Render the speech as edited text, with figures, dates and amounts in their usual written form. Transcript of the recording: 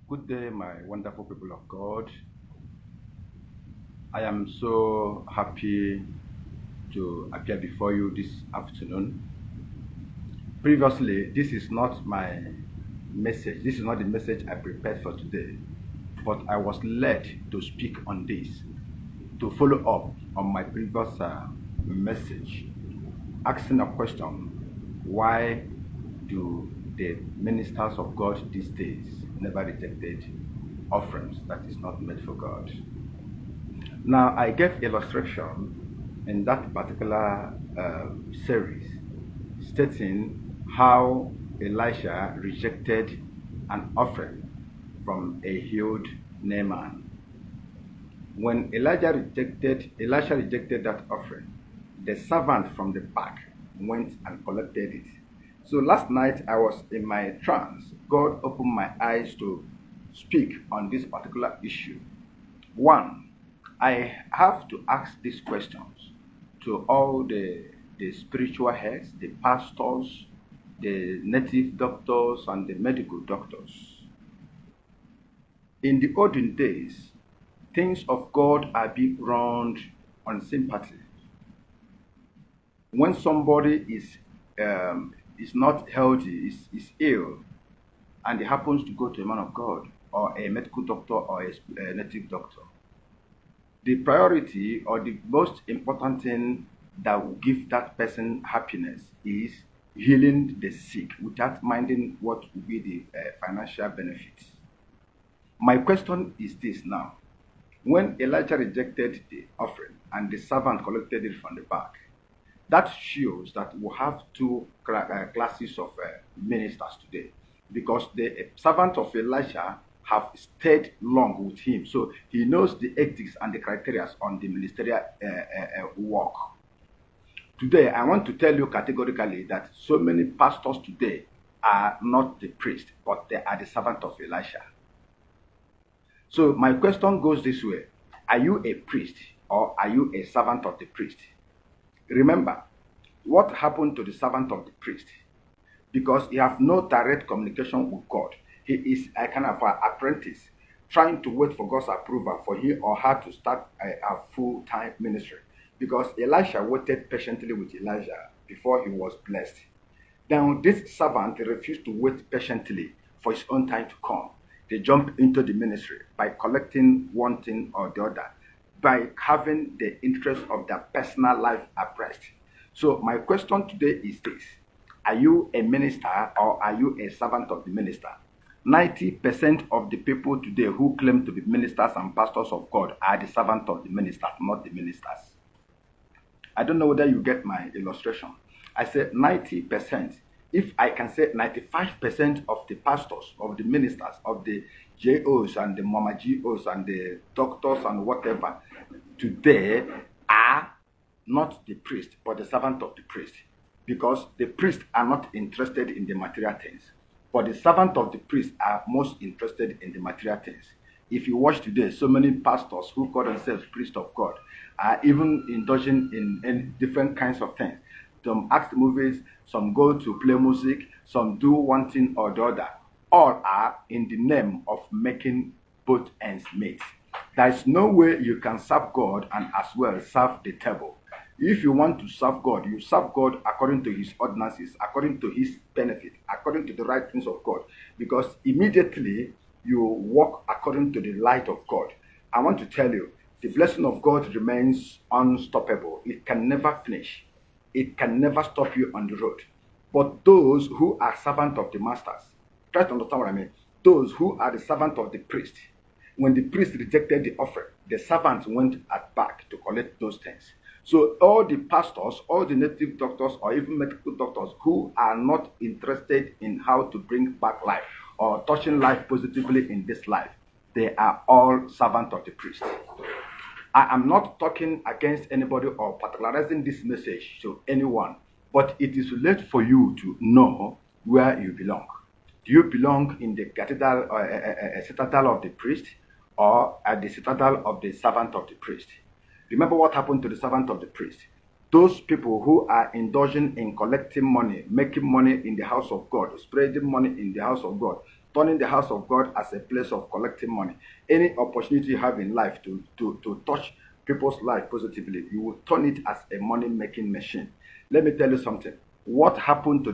Good day, my wonderful people of God. I am so happy to appear before you this afternoon. Previously, this is not my message. This is not the message I prepared for today, but I was led to speak on this to follow up on my previous message, asking a question: Why do the ministers of God these days never rejected offerings that is not made for God? Now, I gave illustration in that particular series stating how Elisha rejected an offering from a healed Naaman. When Elisha rejected that offering, the servant from the back went and collected it. So last night I was in my trance. God opened my eyes to speak on this particular issue. One, I have to ask these questions to all the spiritual heads, the pastors, the native doctors, and the medical doctors. In the olden days, things of God are being run on sympathy. When somebody is not healthy, is ill, and he happens to go to a man of God or a medical doctor or a native doctor, the priority or the most important thing that will give that person happiness is healing the sick without minding what will be the financial benefits. My question is this now. When Elijah rejected the offering and the servant collected it from the back, that shows that we have two classes of ministers today, because the servant of Elisha have stayed long with him, so he knows the ethics and the criteria on the ministerial work. Today, I want to tell you categorically that so many pastors today are not the priest, but they are the servant of Elisha. So my question goes this way: Are you a priest or are you a servant of the priest? Remember, what happened to the servant of the priest? Because he have no direct communication with God. He is a kind of an apprentice trying to wait for God's approval for him or her to start a full-time ministry. Because Elisha waited patiently with Elijah before he was blessed. Then this servant refused to wait patiently for his own time to come. They jump into the ministry by collecting one thing or the other, by having the interest of their personal life oppressed. So my question today is this: Are you a minister or are you a servant of the minister? 90% of the people today who claim to be ministers and pastors of God are the servant of the minister, not the ministers. I don't know whether you get my illustration. I said 90%. If I can say 95% of the pastors, of the ministers, of the JOs and the Mama GOs and the doctors and whatever today are not the priest, but the servant of the priest. Because the priests are not interested in the material things, but the servant of the priest are most interested in the material things. If you watch today, so many pastors who call themselves priests of God are even indulging in different kinds of things. Some act movies, some go to play music, some do one thing or the other. All are in the name of making both ends meet. There is no way you can serve God and as well serve the table. If you want to serve God, you serve God according to his ordinances, according to his benefit, according to the right things of God. Because immediately you walk according to the light of God. I want to tell you, the blessing of God remains unstoppable. It can never finish. It can never stop you on the road. But those who are servants of the masters, try to understand what I mean. Those who are the servant of the priest, when the priest rejected the offering, the servants went at back to collect those things. So all the pastors, all the native doctors, or even medical doctors who are not interested in how to bring back life or touching life positively in this life, they are all servants of the priest. I am not talking against anybody or particularizing this message to anyone, but it is late for you to know where you belong. Do you belong in the cathedral or citadel of the priest, or at the citadel of the servant of the priest? Remember what happened to the servant of the priest. Those people who are indulging in collecting money, making money in the house of God, spreading money in the house of God, turning the house of God as a place of collecting money. Any opportunity you have in life to touch people's life positively, you will turn it as a money-making machine. Let me tell you something. What happened to